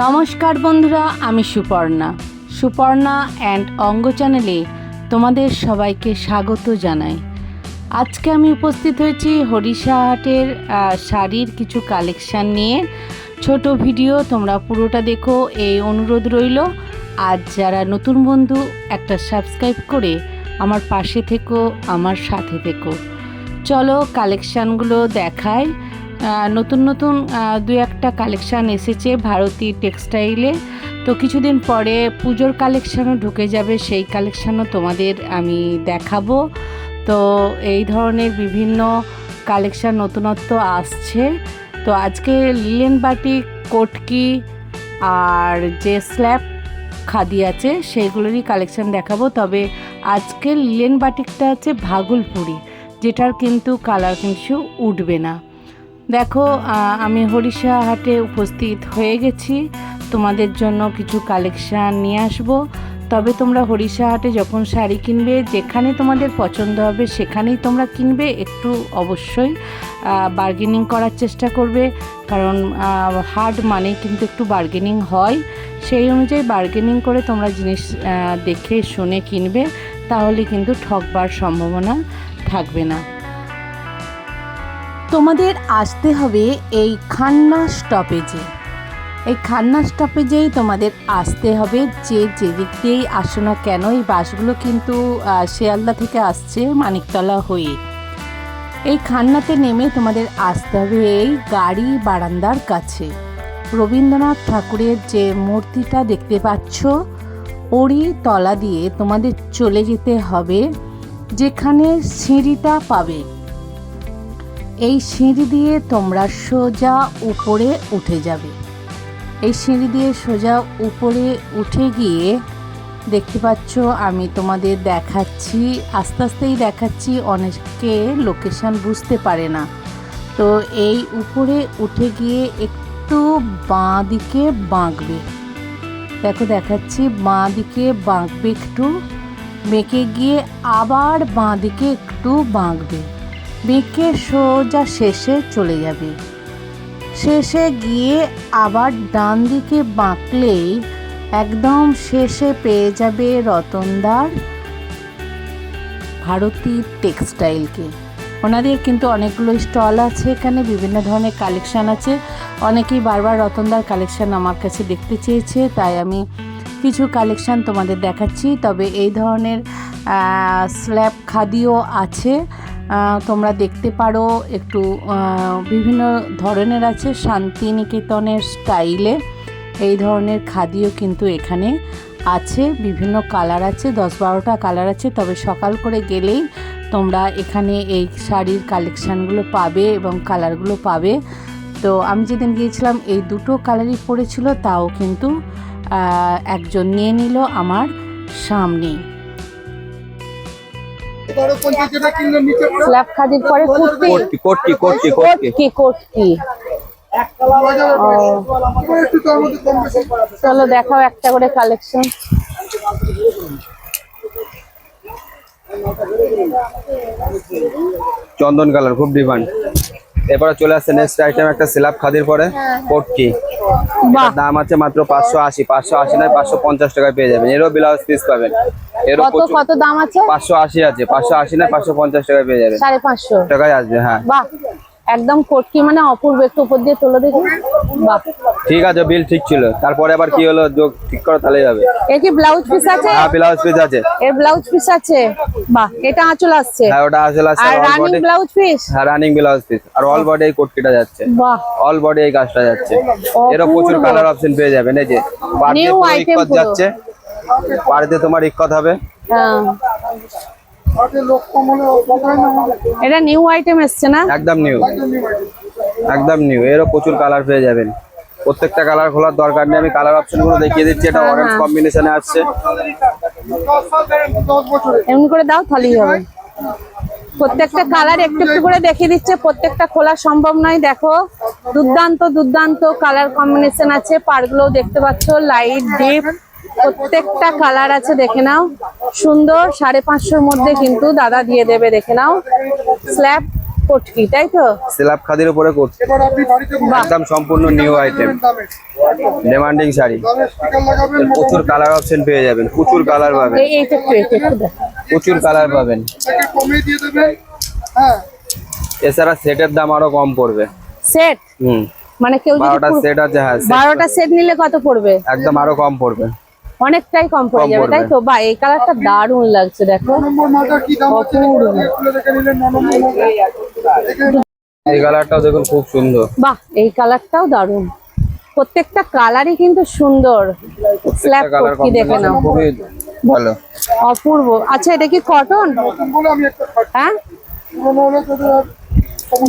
নমস্কার বন্ধুরা, আমি সুপর্ণা অ্যান্ড অঙ্গ চ্যানেলে তোমাদের সবাইকে স্বাগত জানাই। আজকে আমি উপস্থিত হয়েছি হরিশাহাটের শাড়ির কিছু কালেকশান নিয়ে। ছোট ভিডিও, তোমরা পুরোটা দেখো এই অনুরোধ রইল। আজ যারা নতুন বন্ধু, একটা সাবস্ক্রাইব করে আমার পাশে থেকো, আমার সাথে থেকো। চলো কালেকশানগুলো দেখাই। নতুন দু একটা কালেকশান এসেছে ভারতী টেক্সটাইলে। তো কিছুদিন পরে পুজোর কালেকশানও ঢুকে যাবে, সেই কালেকশানও তোমাদের আমি দেখাবো। তো এই ধরনের বিভিন্ন কালেকশান নতুনত্ব আসছে। তো আজকে লিলেন বাটিক, কটকি আর যে স্ল্যাব খাদি আছে সেইগুলোরই কালেকশান দেখাবো। তবে আজকে লিলেন বাটিকটা আছে ভাগলপুরি, যেটার কিন্তু কালার কিছু উঠবে না। দেখো, আমি হরিশাহাটে উপস্থিত হয়ে গেছি, তোমাদের জন্য কিছু কালেকশান নিয়ে আসবো। তবে তোমরা হরিশাহাটে যখন শাড়ি কিনবে, যেখানে তোমাদের পছন্দ হবে সেখানেই তোমরা কিনবে। একটু অবশ্যই বার্গেনিং করার চেষ্টা করবে, কারণ হাট মানে কিন্তু একটু বার্গেনিং হয়। সেই অনুযায়ী বার্গেনিং করে তোমরা জিনিস দেখে শুনে কিনবে, তাহলে কিন্তু ঠকবার সম্ভাবনা থাকবে না। তোমাদের আসতে হবে এই খান্না স্টপেজে। এই খান্না স্টপেজেই তোমাদের আসতে হবে, যে যেদিক দিয়েই আসো না কেন। এই বাসগুলো কিন্তু শিয়ালদা থেকে আসছে মানিকতলা হয়ে। এই খান্নাতে নেমে তোমাদের আসতে হবে এই গাড়ি বারান্দার কাছে। রবীন্দ্রনাথ ঠাকুরের যে মূর্তিটা দেখতে পাচ্ছ, ওরই তলা দিয়ে তোমাদের চলে যেতে হবে, যেখানে সিঁড়িটা পাবে। এই সিঁড়ি দিয়ে তোমরা সোজা উপরে উঠে যাবে। এই সিঁড়ি দিয়ে সোজা উপরে উঠে গিয়ে দেখতে পাচ্ছ, আমি তোমাদের দেখাচ্ছি, আস্তে আস্তেই দেখাচ্ছি, অনেকে লোকেশান বুঝতে পারে না। তো এই উপরে উঠে গিয়ে একটু বাঁ দিকে বাঁকবে। দেখো দেখাচ্ছি, বাঁ দিকে বাঁকবে, একটু বেঁকে গিয়ে আবার বাঁ দিকে একটু বাঁকবে, বেঁকে সোজা শেষে চলে যাবে। শেষে গিয়ে আবার ডান দিকে বাঁকলেই একদম শেষে পেয়ে যাবে রতনদার ভারতী টেক্সটাইলকে। ওনাদের কিন্তু অনেকগুলো স্টল আছে এখানে, বিভিন্ন ধরনের কালেকশান আছে। অনেকেই বারবার রতনদার কালেকশান আমার কাছে দেখতে চেয়েছে, তাই আমি কিছু কালেকশান তোমাদের দেখাচ্ছি। তবে এই ধরনের স্ল্যাব খাদিও আছে, তোমরা দেখতে পারো। একটু বিভিন্ন ধরনের আছে, শান্তিনিকেতনের স্টাইলে এই ধরনের খাদিও কিন্তু এখানে আছে। বিভিন্ন কালার আছে, 10-12টা কালার আছে। তবে সকাল করে গেলেই তোমরা এখানে এই শাড়ির কালেকশানগুলো পাবে এবং কালারগুলো পাবে। তো আমি যেদিন গিয়েছিলাম এই দুটো কালারই পরেছিল, তাও কিন্তু একজন নিয়ে নিল আমার সামনেই। স্ল্যাব খাদির পরে কোটকি। চলো দেখাও একটা করে কালেকশন। চন্দন কালার খুব ডিমান্ড। এরপরে চলে আসছে নেক্সট আইটেম, একটা স্ল্যাব খাদির পরে কোটকি। দাম আছে মাত্র 580 নয় 550 টাকায় পেয়ে যাবেন। এরও ব্লাউজ পিস পাবেন। কত দাম আছে? 580 আছে, 580 নয় 550 টাকায় পেয়ে যাবেন। 550 টাকায় আসবে। হ্যাঁ, বাহ, একদম কোটকি মানে অপূর্ব। একটু উপর দিয়ে তোলো দেখি। বাহ, ঠিক আছে, বিল ঠিক ছিল। তারপরে আবার কি হলো, যোগ ঠিক করো তাহলেই হবে। এর কি ব্লাউজ পিস আছে? হ্যাঁ, ব্লাউজ পিস আছে। এর ব্লাউজ পিস আছে? বাহ, এটা আঁচল আসছে। হ্যাঁ, ওটা আঁচল আসছে। আর রানিং ব্লাউজ পিস? হ্যাঁ, রানিং ব্লাউজ পিস। আর অল বডি এই কোটকিটা যাচ্ছে। বাহ, অল বডি এই কাজটা যাচ্ছে। এরও প্রচুর কালার অপশন পেয়ে যাবেন। এই যে নিউ আইটেম যাচ্ছে, পাড়িতে তোমার ইক্কত হবে। হ্যাঁ, এটা নিউ আইটেম এসছে না? একদম নিউ। এরও প্রচুর কালার পেয়ে যাবেন। প্রত্যেকটা কালার খোলার দরকার নেই, আমি কালার অপশন গুলো দেখিয়ে দিচ্ছি। এটা অরেঞ্জ কম্বিনেশনে আসছে। এমনি করে দাও তাহলেই হবে। প্রত্যেকটা কালার একটু একটু করে দেখিয়ে দিচ্ছে, প্রত্যেকটা খোলা সম্ভব নয়। দেখো, দুর্দান্ত কালার কম্বিনেশন আছে। পাড়গুলো দেখতে পাচ্ছ, লাইট ডিপ, প্রত্যেকটা কালার আছে। দেখে নাও, সুন্দর। 550-র মধ্যে কিন্তু দাদা দিয়ে দেবে। দেখে নাও, স্ল্যাব কটকি, তাই তো? স্ল্যাব খাদির উপরে করছি, বাহ, একদম সম্পূর্ণ নিউ আইটেম, ডিমান্ডিং শাড়ি। প্রচুর কালার অপশন পেয়ে যাবেন, প্রচুর কালার পাবেন, এইটা একটু দেখ। প্রচুর কালার পাবেন। এছাড়া সেটের দাম আরো কম পড়বে। সেট হুম, মানে কেউ যদি 12টা সেট আছে, হ্যাঁ 12টা সেট নিলে কত পড়বে? একদম আরো কম পড়বে, অনেকটাই কম পড়ে কম যাবে, পড়বে। তাই তো? বা এই কালারটা দারুণ লাগছে, দেখো। অপূর্ব। এই কালারটাও দেখুন খুব সুন্দর, বাহ, এই কালারটাও দারুণ। প্রত্যেকটা কালারই কিন্তু সুন্দর। স্ল্যাব কালার কটকি দেখে নাও, খুবই ভালো। অপূর্ব। আচ্ছা, এটা কি কটন? হ্যাঁ,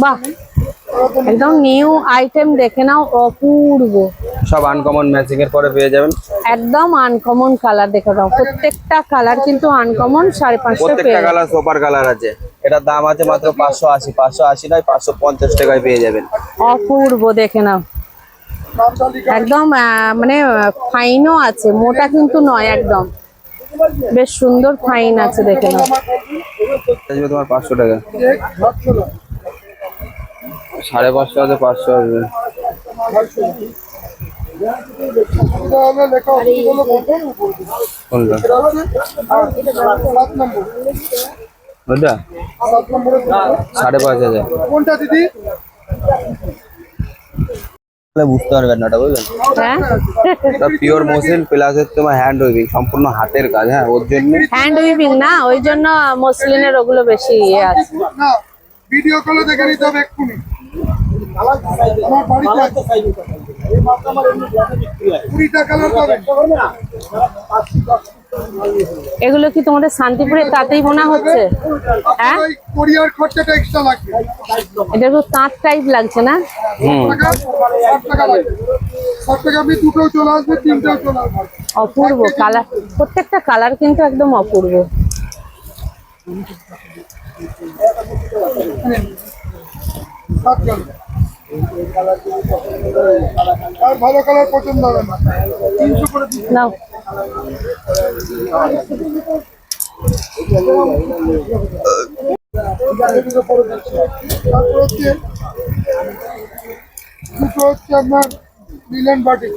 বাহ, একদম নিউ আইটেম, দেখে নাও, অপূর্ব। সব আনকমন ম্যাচিং এর পরে পেয়ে যাবেন। একদম আনকমন কালার, দেখে নাও, প্রত্যেকটা কালার কিন্তু আনকমন। 550 প্রত্যেকটা কালার সুপার কালার আছে। এটার দাম আছে মাত্র 580, 580 নয় 550 টাকায় পেয়ে যাবেন। অপূর্ব, দেখে নাও, একদম মানে ফাইনও আছে, মোটা কিন্তু নয়, একদম বেশ সুন্দর ফাইন আছে, দেখে নাও। আসবে তোমার 500 টাকা, 550 আছে, 500 আসবে। কোনটা? ওটা 5,500। কোনটা দিদি? বুঝতে পারবেন না ওটা, বুঝলেন? হ্যাঁ, এটা পিওর মসলিন প্লাস তোমার হ্যান্ড উইভিং, সম্পূর্ণ হাতের কাজ। হ্যাঁ, ওর জন্য হ্যান্ড উইভিং না, ওই জন্য মসলিনের ওগুলো বেশি ইয়ে আছে। না, ভিডিও কলে দেখে নিতে হবে এক্ষুনি। আমার বাড়িতে আছে। 20টা কালার পাবেন। এগুলো কি তোমাদের শান্তিপুরে তাঁতেই বোনা হচ্ছে? হ্যাঁ, ওই কোরিয়ার খরচাটা এক্সট্রা লাগবে। এটা তো তাঁত টাইপ লাগছে না? 60 টাকা লাগবে। 60 টাকা আপনি দুটোও চলে আসবে, তিনটেও চলে আসবে। অপূর্ব কালার, প্রত্যেকটা কালার কিন্তু একদম অপূর্ব। আর ভালো কালার পছন্দ হবে না, 300 করে দিন। নাও, তারপর হচ্ছে দুটো হচ্ছে আপনার লিলেন বাটি।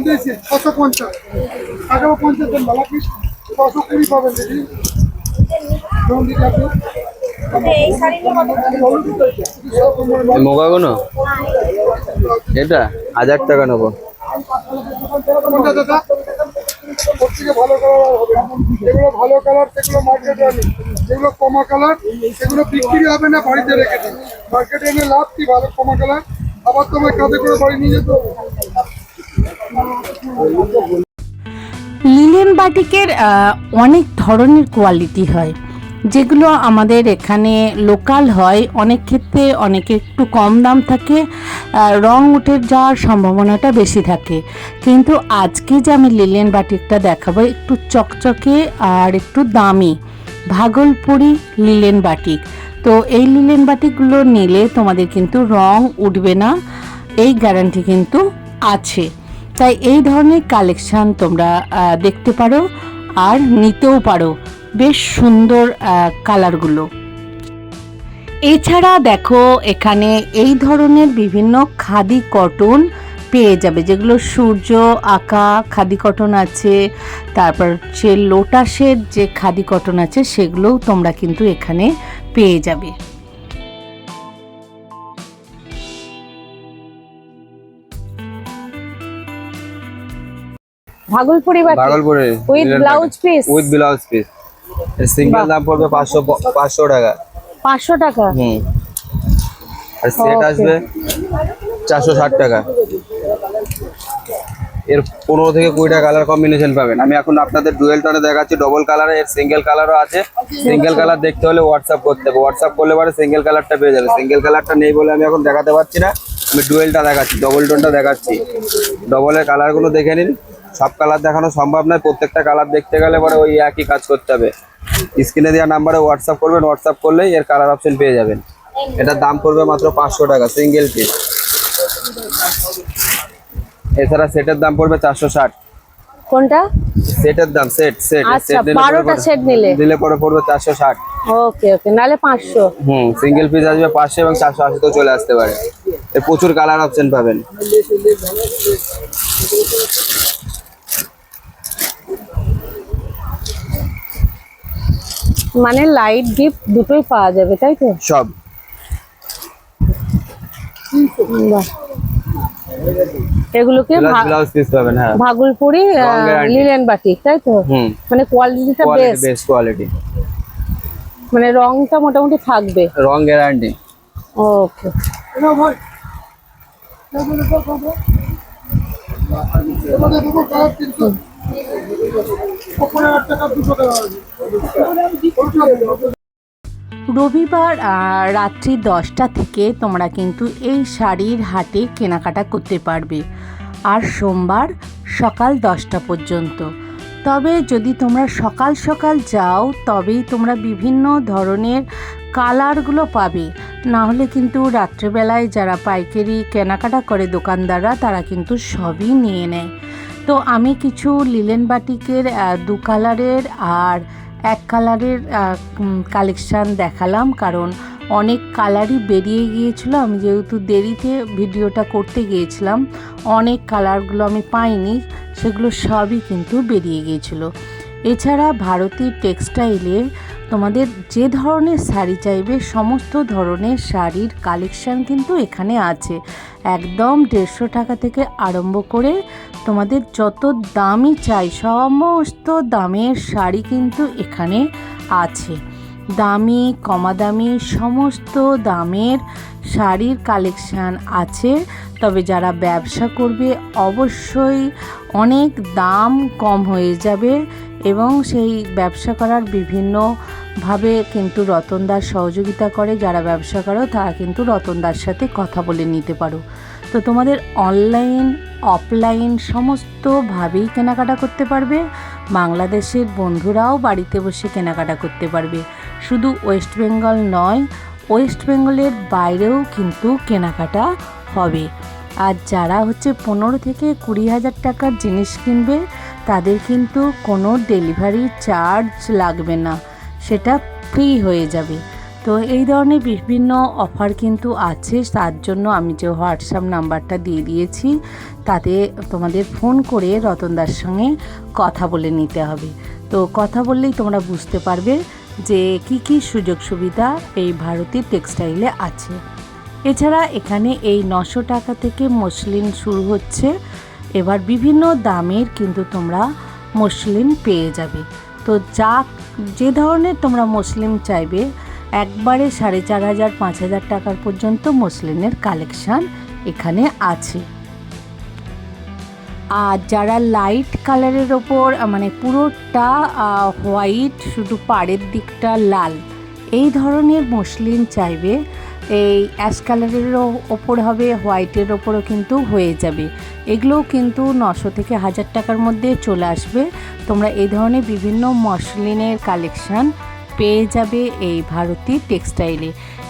দিয়েছি 650, 50 দেন ভালো পিস, 620 পাবেন দিদি। ধরুন দিদি আপনি মোগাগুনো এটা 1000 টাকা নেবো। কোনটা দাদা? সবথেকে ভালো কালার হবে, যেগুলো ভালো কালার সেগুলো মার্কেটে আনি, যেগুলো কমা কালার সেগুলো বিক্রি হবে না, বাড়িতে রেখে দিই। মার্কেটে এনে লাভ কি, ভালো কমা কালার আবার তোমার কাঁধে করে বাড়ি নিয়ে যেতে হবে। লিলেন বাটিকের অনেক ধরনের কোয়ালিটি হয়, যেগুলো আমাদের এখানে লোকাল হয়। অনেক ক্ষেত্রে অনেকে একটু কম দাম থাকে, রং উঠে যাওয়ার সম্ভাবনাটা বেশি থাকে। কিন্তু আজকে যে আমি লিলেন বাটিকটা দেখাবো, একটু চকচকে আর একটু দামি, ভাগলপুরি লিলেন বাটিক। তো এই লিলেন বাটিকগুলো নিলে তোমাদের কিন্তু রং উঠবে না, এই গ্যারান্টি কিন্তু আছে। তাই এই ধরনের কালেকশান তোমরা দেখতে পারো আর নিতেও পারো, বেশ সুন্দর কালারগুলো। এছাড়া দেখো, এখানে এই ধরনের বিভিন্ন খাদি কটন পেয়ে যাবে, যেগুলো সূর্য আঁকা খাদি কটন আছে, তারপর হচ্ছে লোটাসের যে খাদি কটন আছে, সেগুলোও তোমরা কিন্তু এখানে পেয়ে যাবে। ভাগলপুরি বাটি with blouse piece, with blouse piece. এর সিঙ্গেল দাম পড়বে 500 টাকা। 500 টাকা। আর সেট আসবে 460 টাকা। এর 15 থেকে 20টা কালার কম্বিনেশন পাবেন। আমি এখন আপনাদের ডুয়েল টোনে দেখাচ্ছি, ডবল কালারে, এর সিঙ্গেল কালারও আছে। সিঙ্গেল কালার দেখতে হলে হোয়াটসঅ্যাপ করতে হবে, হোয়াটসঅ্যাপ করলে পরে সিঙ্গেল কালারটা পেয়ে যাবে। সিঙ্গেল কালারটা নেই বলে আমি এখন দেখাতে পারছি না, আমি ডুয়েলটা দেখাচ্ছি, ডবল টোনটা দেখাচ্ছি। ডবলের কালারগুলো দেখে নিন, সব কালার দেখানো সম্ভব নয়, প্রত্যেকটা কালার দেখতে গেলে পরে ওই একই কাজ করতে হবে। স্ক্রিনে দেওয়া নাম্বারে হোয়াটসঅ্যাপ করবেন, হোয়াটসঅ্যাপ করলেই এর কালার অপশন পেয়ে যাবেন। এটার দাম পড়বে মাত্র 500 টাকা সিঙ্গেল পিস। এছাড়া সেটের দাম পড়বে 460। কোনটা? সেটের দাম সেট সেট আচ্ছা, 12টা সেট নিলে দিলে পরে পড়বে 460। ওকে ওকে, নালে 500। সিঙ্গেল পিস আসবে 500 এবং 480 তো চলে আসতে পারে। এর প্রচুর কালার অপশন পাবেন। মানে লাইট ডিপ দুটোই পাওয়া যাবে তাই তো? সব বাহ, এগুলোকে ব্লাউজ পিস পাবেন। হ্যাঁ, ভাগলপুরি রং guarantee। লিলেন বাটিক তাই তো? মানে কোয়ালিটিটা কোয়ালিটি বেস্ট, বেস্ট কোয়ালিটি, মানে রংটা মোটামুটি থাকবে। রং গ্যারান্টি। ওকে, না ভাই এবারে দেবো কালার 300 উপরে 8 টাকা 200 টাকা আছে। রবিবার রাত্রি 10টা থেকে তোমরা কিন্তু এই শাড়ির হাটে কেনাকাটা করতে পারবে, আর সোমবার সকাল 10টা পর্যন্ত। তবে যদি তোমরা সকাল সকাল যাও তবেই তোমরা বিভিন্ন ধরনের কালারগুলো পাবে, না হলে কিন্তু রাত্রেবেলায় যারা পাইকারি কেনাকাটা করে দোকানদাররা তারা কিন্তু সবই নিয়ে নেয়। তো আমি কিছু লিলেন বাটিকের 2 কালারের আর 1 কালারের কালেকশান দেখালাম, কারণ অনেক কালারই বেরিয়ে গিয়েছিলো। আমি যেহেতু দেরিতে ভিডিওটা করতে গিয়েছিলাম, অনেক কালারগুলো আমি পাইনি, সেগুলো সবই কিন্তু বেরিয়ে গিয়েছিলো। এছাড়া ভারতী টেক্সটাইলে তোমাদের যে ধরনের শাড়ি চাইবে সমস্ত ধরনের শাড়ির কালেকশান কিন্তু এখানে আছে। একদম 150 টাকা থেকে আরম্ভ করে তোমাদের যত দামি চাই সমস্ত দামের শাড়ি কিন্তু এখানে আছে। দামি কমা দামি সমস্ত দামের শাড়ির কালেকশান আছে। তবে যারা ব্যবসা করবে অবশ্যই অনেক দাম কম হয়ে যাবে, এবং সেই ব্যবসা করার বিভিন্নভাবে কিন্তু রতনদার সহযোগিতা করে। যারা ব্যবসা করো তারা কিন্তু রতনদার সাথে কথা বলে নিতে পারো। তো তোমাদের অনলাইন অফলাইন সমস্তভাবেই কেনাকাটা করতে পারবে। বাংলাদেশের বন্ধুরাও বাড়িতে বসে কেনাকাটা করতে পারবে। শুধু ওয়েস্ট বেঙ্গল নয়, ওয়েস্ট বেঙ্গলের বাইরেও কিন্তু কেনাকাটা হবে। আর যারা 15 থেকে 20 হাজার টাকার জিনিস কিনবে তাদের কিন্তু কোনো ডেলিভারি চার্জ লাগবে না, সেটা ফ্রি হয়ে যাবে। তো এই ধরনের বিভিন্ন অফার কিন্তু আছে, তার জন্য আমি যে হোয়াটসঅ্যাপ নাম্বারটা দিয়ে দিয়েছি তাতে তোমাদের ফোন করে রতনদার সঙ্গে কথা বলে নিতে হবে। তো কথা বললেই তোমরা বুঝতে পারবে যে কি কি সুযোগ সুবিধা এই ভারতী টেক্সটাইলে আছে। এছাড়া এখানে এই 900 টাকা থেকে মসলিন শুরু হচ্ছে। এবার বিভিন্ন দামের কিন্তু তোমরা মসলিন পেয়ে যাবে। তো যে ধরনের তোমরা মসলিন চাইবে একবারে 4500 5000 টাকার পর্যন্ত মসলিনের কালেকশান এখানে আছে। আর যারা লাইট কালারের ওপর মানে পুরোটা হোয়াইট, শুধু পাড়ের দিকটা লাল, এই ধরনের মসলিন চাইবে, এই অ্যাশ কালারেরও ওপর হবে, হোয়াইটের ওপরও কিন্তু হয়ে যাবে। এগুলোও কিন্তু 900 থেকে 1000 টাকার মধ্যে চলে আসবে। তোমরা এই ধরনের বিভিন্ন মসলিনের কালেকশান পেয়ে যাবে এই ভারতী টেক্সটাইলে।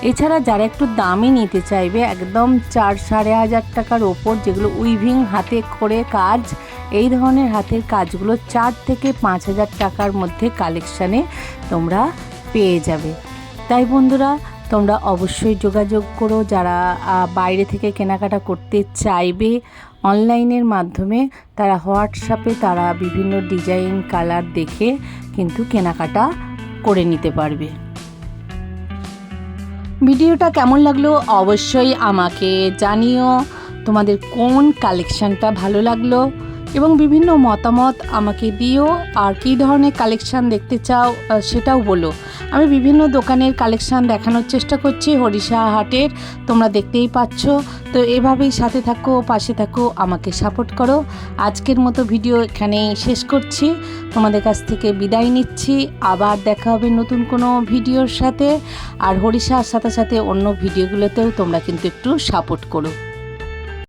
এছাড়া যারা একটু দামি নিতে চাইবে একদম 4-5,500 টাকার ওপর, যেগুলো উইভিং হাতে করে কাজ, এই ধরনের হাতের কাজগুলো 4 থেকে 5,000 টাকার মধ্যে কালেকশানে তোমরা পেয়ে যাবে। তাই বন্ধুরা তোমরা অবশ্যই যোগাযোগ করো, যারা বাইরে থেকে কেনাকাটা করতে চাইবে অনলাইনের মাধ্যমে, তারা হোয়াটসঅ্যাপে তারা বিভিন্ন ডিজাইন কালার দেখে কিন্তু কেনাকাটা করে নিতে পারবে। ভিডিওটা কেমন লাগলো অবশ্যই আমাকে জানিও, তোমাদের কোন কালেকশানটা ভালো লাগলো এবং বিভিন্ন মতামত আমাকে দিও। আর কী ধরনের কালেকশান দেখতে চাও সেটাও বলো। আমি বিভিন্ন দোকানের কালেকশান দেখানোর চেষ্টা করছি হরিষা হাটের, তোমরা দেখতেই পাচ্ছ। তো এভাবেই সাথে থাকো, পাশে থাকো, আমাকে সাপোর্ট করো। আজকের মতো ভিডিও এখানেই শেষ করছি, তোমাদের কাছ থেকে বিদায় নিচ্ছি। আবার দেখা হবে নতুন কোনো ভিডিওর সাথে। আর হরিষার সাথে সাথে অন্য ভিডিওগুলোতেও তোমরা কিন্তু একটু সাপোর্ট করো।